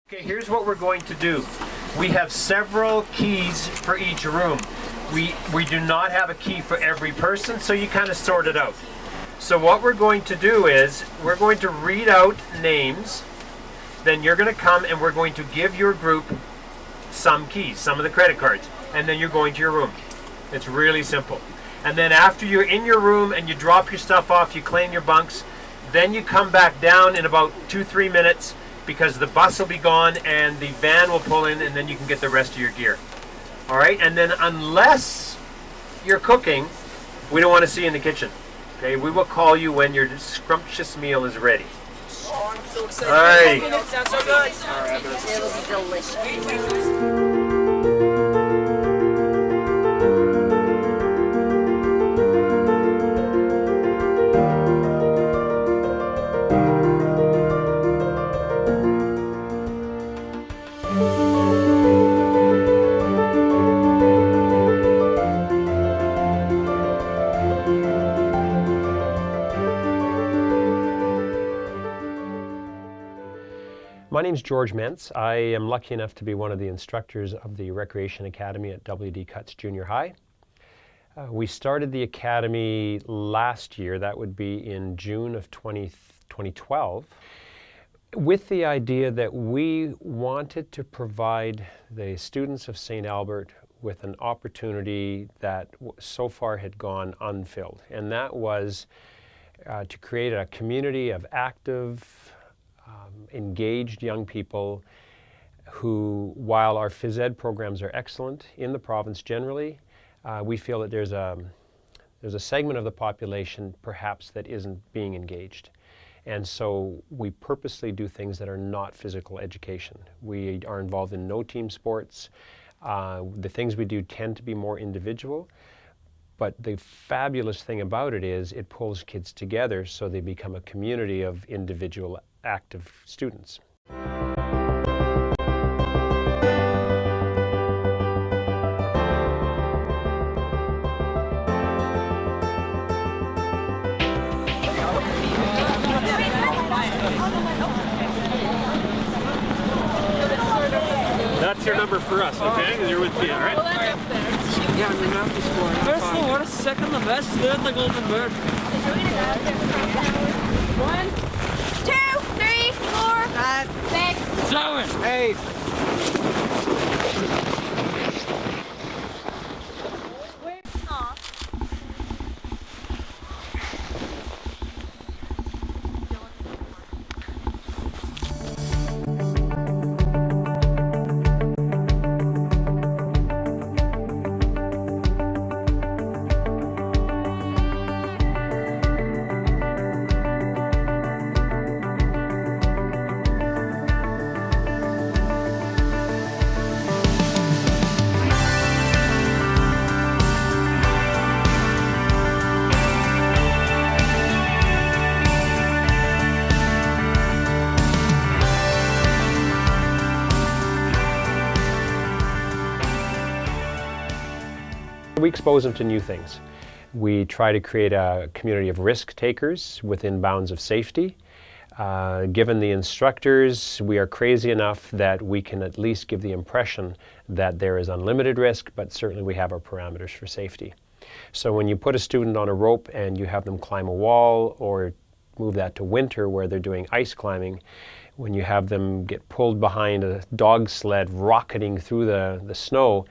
Okay, here's what we're going to do. We have several keys for each room. We do not have a key for every person, so you kind of sort it out. So what we're going to do is we're going to read out names, then you're going to come and we're going to give your group some keys, some of the credit cards, and then you're going to your room. It's really simple. And then after you're in your room and you drop your stuff off, you claim your bunks, then you come back down in about 2-3 minutes, because the bus will be gone and the van will pull in, and then you can get the rest of your gear. All right, and then unless you're cooking, we don't want to see you in the kitchen. Okay, we will call you when your scrumptious meal is ready. Oh, I'm so excited. All right. It sounds so good. It'll be delicious. My name's George Mentz. I am lucky enough to be one of the instructors of the Recreation Academy at W.D. Cutts Junior High. We started the academy last year, that would be in June of 2012, with the idea that we wanted to provide the students of St. Albert with an opportunity that so far had gone unfilled, and that was to create a community of active, engaged young people who, while our phys ed programs are excellent in the province generally, we feel that there's a segment of the population perhaps that isn't being engaged. And so we purposely do things that are not physical education. We are involved in no team sports. The things we do tend to be more individual. But the fabulous thing about it is it pulls kids together so they become a community of individual active students. That's your number for us, okay? You're with me, all right? Yeah, I'm gonna have to score. First of all, what a second the best, third the golden bird. 1, 2, 3, 4, 5, 6, 7, 8. Aw. We expose them to new things. We try to create a community of risk takers within bounds of safety. Given the instructors, we are crazy enough that we can at least give the impression that there is unlimited risk, but certainly we have our parameters for safety. So when you put a student on a rope and you have them climb a wall, or move that to winter where they're doing ice climbing, when you have them get pulled behind a dog sled rocketing through the snow,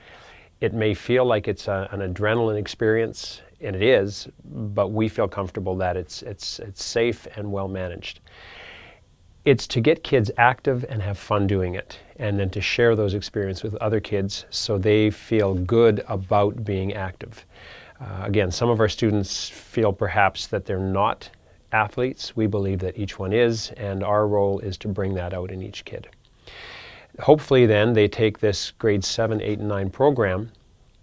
it may feel like it's an adrenaline experience, and it is, but we feel comfortable that it's safe and well managed. It's to get kids active and have fun doing it, and then to share those experiences with other kids so they feel good about being active. Again, some of our students feel perhaps that they're not athletes. We believe that each one is, and our role is to bring that out in each kid. Hopefully then they take this grade 7, 8, and 9 program,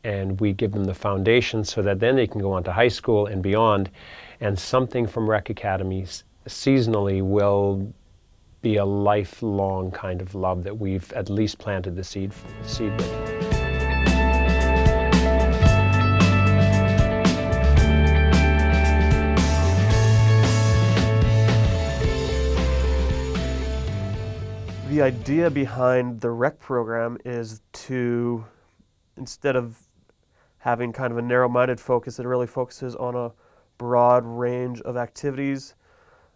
and we give them the foundation so that then they can go on to high school and beyond, and something from Rec Academy seasonally will be a lifelong kind of love that we've at least planted the seed with. The idea behind the rec program is to, instead of having kind of a narrow-minded focus, it really focuses on a broad range of activities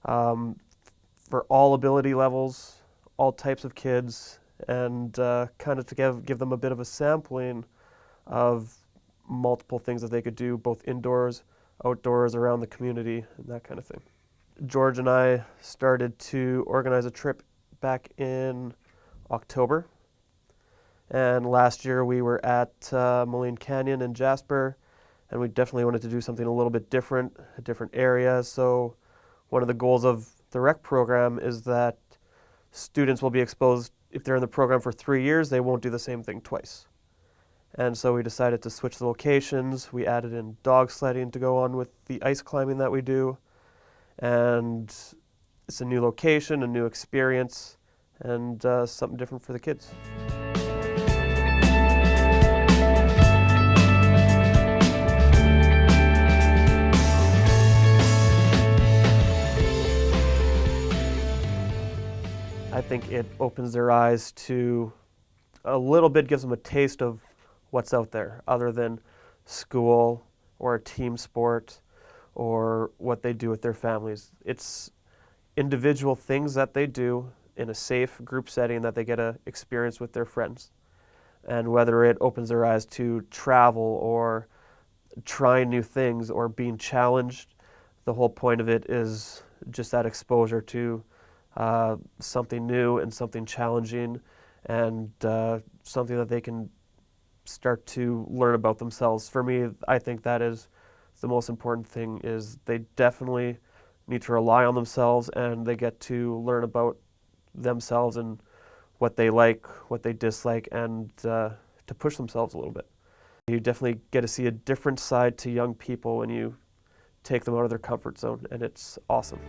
for all ability levels, all types of kids, and kind of to give them a bit of a sampling of multiple things that they could do, both indoors, outdoors, around the community, and that kind of thing. George and I started to organize a trip back in October, and last year we were at Moline Canyon in Jasper, and we definitely wanted to do something a little bit different, a different area. So one of the goals of the rec program is that students will be exposed, if they're in the program for 3 years, they won't do the same thing twice. And so we decided to switch the locations. We added in dog sledding to go on with the ice climbing that we do, and it's a new location, a new experience, and something different for the kids. I think it opens their eyes to, a little bit gives them a taste of what's out there other than school or a team sport or what they do with their families. It's individual things that they do in a safe group setting that they get to experience with their friends. And whether it opens their eyes to travel or trying new things or being challenged, the whole point of it is just that exposure to something new and something challenging, and something that they can start to learn about themselves. For me, I think that is the most important thing, is they definitely need to rely on themselves, and they get to learn about themselves and what they like, what they dislike, and to push themselves a little bit. You definitely get to see a different side to young people when you take them out of their comfort zone, and it's awesome.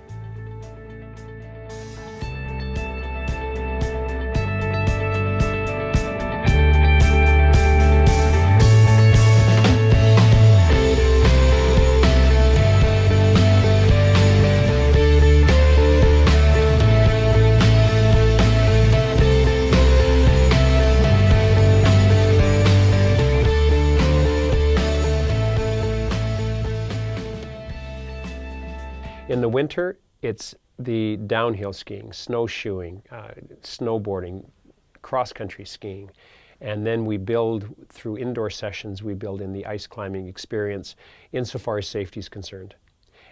In the winter, it's the downhill skiing, snowshoeing, snowboarding, cross-country skiing. And then we build, through indoor sessions, we build in the ice climbing experience insofar as safety is concerned.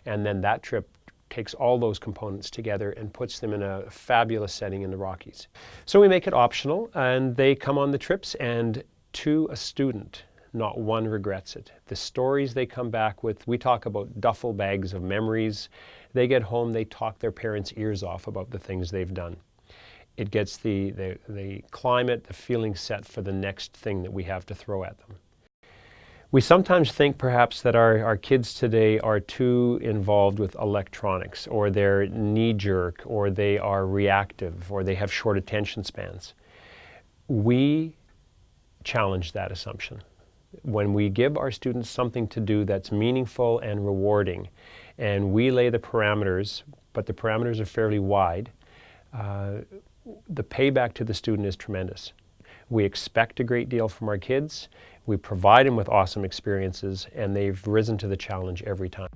And then that trip takes all those components together and puts them in a fabulous setting in the Rockies. So we make it optional, and they come on the trips, and to a student, not one regrets it. The stories they come back with, we talk about duffel bags of memories. They get home, they talk their parents' ears off about the things they've done. It gets the climate, the feeling set for the next thing that we have to throw at them. We sometimes think perhaps that our kids today are too involved with electronics, or they're knee-jerk, or they are reactive, or they have short attention spans. We challenge that assumption. When we give our students something to do that's meaningful and rewarding, and we lay the parameters, but the parameters are fairly wide, the payback to the student is tremendous. We expect a great deal from our kids, we provide them with awesome experiences, and they've risen to the challenge every time.